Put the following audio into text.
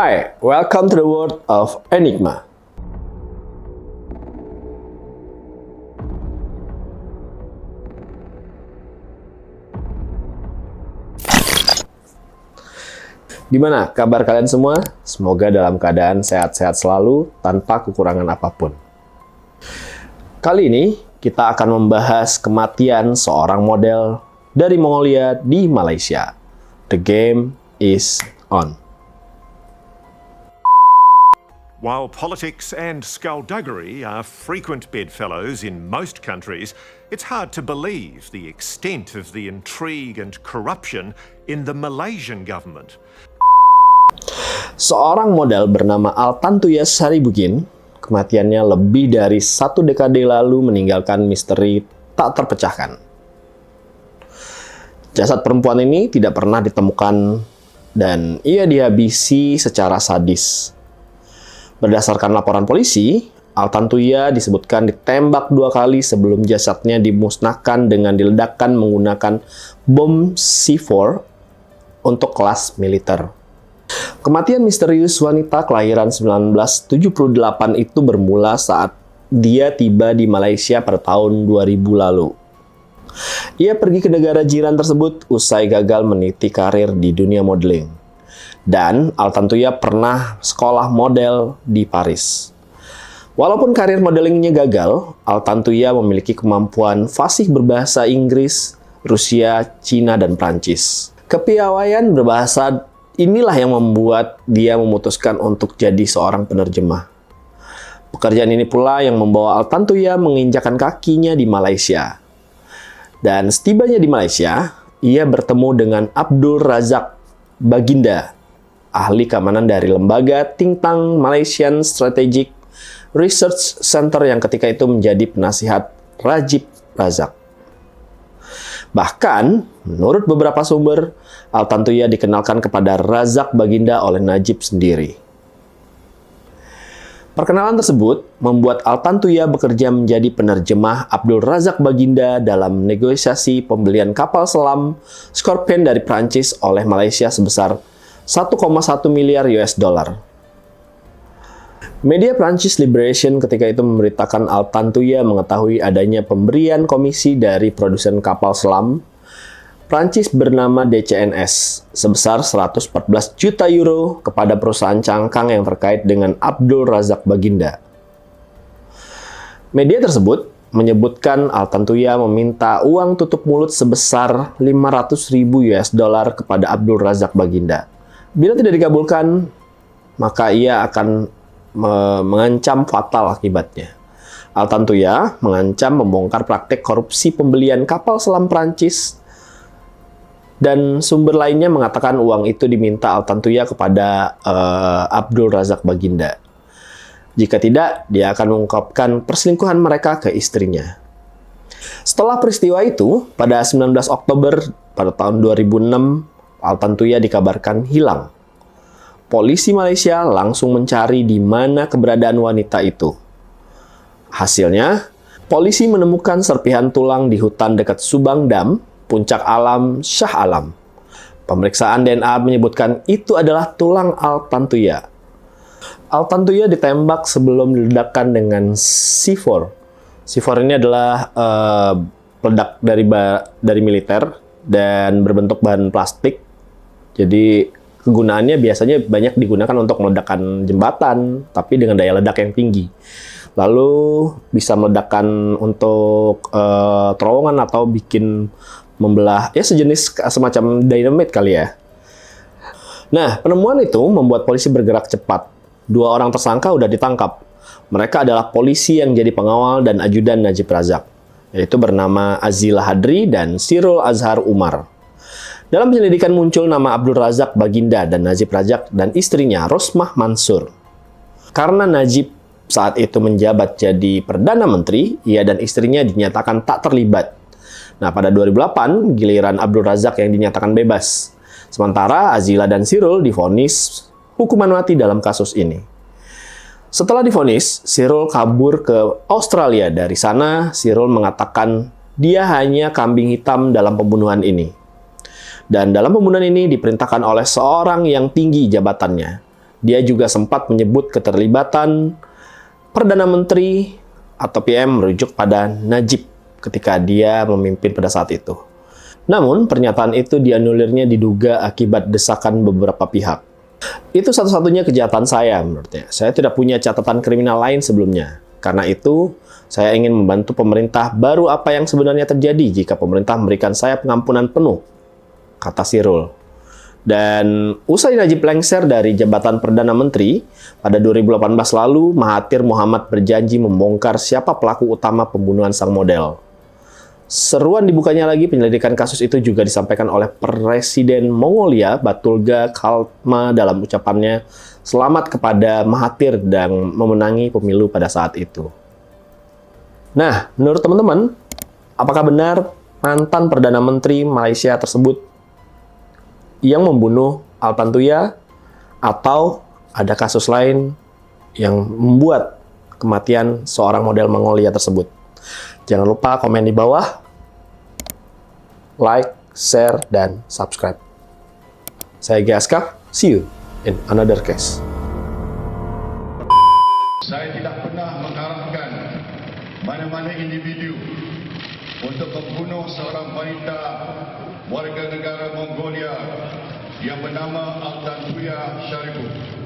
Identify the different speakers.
Speaker 1: Hi, welcome to the world of Enigma. Gimana kabar kalian semua? Semoga dalam keadaan sehat-sehat selalu tanpa kekurangan apapun. Kali ini kita akan membahas kematian seorang model dari Mongolia di Malaysia. The game is on.
Speaker 2: While politics and skullduggery are frequent bedfellows in most countries, it's hard to believe the extent of the intrigue and corruption in the Malaysian government.
Speaker 1: Seorang model bernama Altantuya Saribukin, kematiannya lebih dari 1 dekade lalu meninggalkan misteri tak terpecahkan. Jasad perempuan ini tidak pernah ditemukan dan ia dihabisi secara sadis. Berdasarkan laporan polisi, Altantuya disebutkan ditembak 2 kali sebelum jasadnya dimusnahkan dengan diledakkan menggunakan bom C4 untuk kelas militer. Kematian misterius wanita kelahiran 1978 itu bermula saat dia tiba di Malaysia pada tahun 2000 lalu. Ia pergi ke negara jiran tersebut usai gagal meniti karir di dunia modeling. Dan Altantuya pernah sekolah model di Paris. Walaupun karir modelingnya gagal, Altantuya memiliki kemampuan fasih berbahasa Inggris, Rusia, Cina, dan Prancis. Kepiawaian berbahasa inilah yang membuat dia memutuskan untuk jadi seorang penerjemah. Pekerjaan ini pula yang membawa Altantuya menginjakkan kakinya di Malaysia. Dan setibanya di Malaysia, ia bertemu dengan Abdul Razak Baginda, ahli keamanan dari lembaga think tank Malaysian Strategic Research Center yang ketika itu menjadi penasihat Najib Razak. Bahkan, menurut beberapa sumber, Altantuya dikenalkan kepada Razak Baginda oleh Najib sendiri. Perkenalan tersebut membuat Altantuya bekerja menjadi penerjemah Abdul Razak Baginda dalam negosiasi pembelian kapal selam Scorpion dari Prancis oleh Malaysia sebesar 1,1 miliar US dollar. Media Prancis Liberation ketika itu memberitakan Altantuya mengetahui adanya pemberian komisi dari produsen kapal selam Prancis bernama DCNS sebesar 114 juta euro kepada perusahaan cangkang yang terkait dengan Abdul Razak Baginda. Media tersebut menyebutkan Altantuya meminta uang tutup mulut sebesar 500.000 US dollar kepada Abdul Razak Baginda. Bila tidak dikabulkan, maka ia akan mengancam fatal akibatnya. Altantuya mengancam membongkar praktek korupsi pembelian kapal selam Prancis dan sumber lainnya mengatakan uang itu diminta Altantuya kepada Abdul Razak Baginda. Jika tidak, dia akan mengungkapkan perselingkuhan mereka ke istrinya. Setelah peristiwa itu, pada 19 Oktober pada tahun 2006, Altantuya dikabarkan hilang. Polisi Malaysia langsung mencari di mana keberadaan wanita itu. Hasilnya, polisi menemukan serpihan tulang di hutan dekat Subang Dam, Puncak Alam, Shah Alam. Pemeriksaan DNA menyebutkan itu adalah tulang Altantuya. Altantuya ditembak sebelum diledakkan dengan C4. C4 ini adalah peledak dari militer dan berbentuk bahan plastik. Jadi kegunaannya biasanya banyak digunakan untuk meledakkan jembatan, tapi dengan daya ledak yang tinggi. Lalu bisa meledakkan untuk terowongan atau bikin membelah, ya sejenis semacam dynamite kali ya. Nah, penemuan itu membuat polisi bergerak cepat. 2 orang tersangka udah ditangkap. Mereka adalah polisi yang jadi pengawal dan ajudan Najib Razak, yaitu bernama Azila Hadri dan Sirul Azhar Umar. Dalam penyelidikan muncul nama Abdul Razak Baginda dan Najib Razak dan istrinya Rosmah Mansur. Karena Najib saat itu menjabat jadi Perdana Menteri, ia dan istrinya dinyatakan tak terlibat. Nah, pada 2008, giliran Abdul Razak yang dinyatakan bebas. Sementara Azila dan Sirul divonis hukuman mati dalam kasus ini. Setelah divonis, Sirul kabur ke Australia. Dari sana, Sirul mengatakan dia hanya kambing hitam dalam pembunuhan ini. Dan dalam pembunuhan ini diperintahkan oleh seorang yang tinggi jabatannya. Dia juga sempat menyebut keterlibatan Perdana Menteri atau PM merujuk pada Najib ketika dia memimpin pada saat itu. Namun, pernyataan itu dianulirnya diduga akibat desakan beberapa pihak. Itu satu-satunya kejahatan saya menurutnya. Saya tidak punya catatan kriminal lain sebelumnya. Karena itu, saya ingin membantu pemerintah baru apa yang sebenarnya terjadi jika pemerintah memberikan saya pengampunan penuh, kata Sirul. Dan usai Najib lengser dari jabatan Perdana Menteri, pada 2018 lalu, Mahathir Mohamad berjanji membongkar siapa pelaku utama pembunuhan sang model. Seruan dibukanya lagi penyelidikan kasus itu juga disampaikan oleh Presiden Mongolia Batulga Khaltma dalam ucapannya selamat kepada Mahathir dan memenangi pemilu pada saat itu. Nah, menurut teman-teman, apakah benar mantan Perdana Menteri Malaysia tersebut yang membunuh Altantuya, atau ada kasus lain yang membuat kematian seorang model Mongolia tersebut? Jangan lupa komen di bawah, like, share, dan subscribe. Saya Gaskap, see you in another case.
Speaker 3: Saya tidak pernah mengharapkan mana-mana individu untuk membunuh seorang wanita warga negara Mongolia yang bernama Altantuya Sharifu.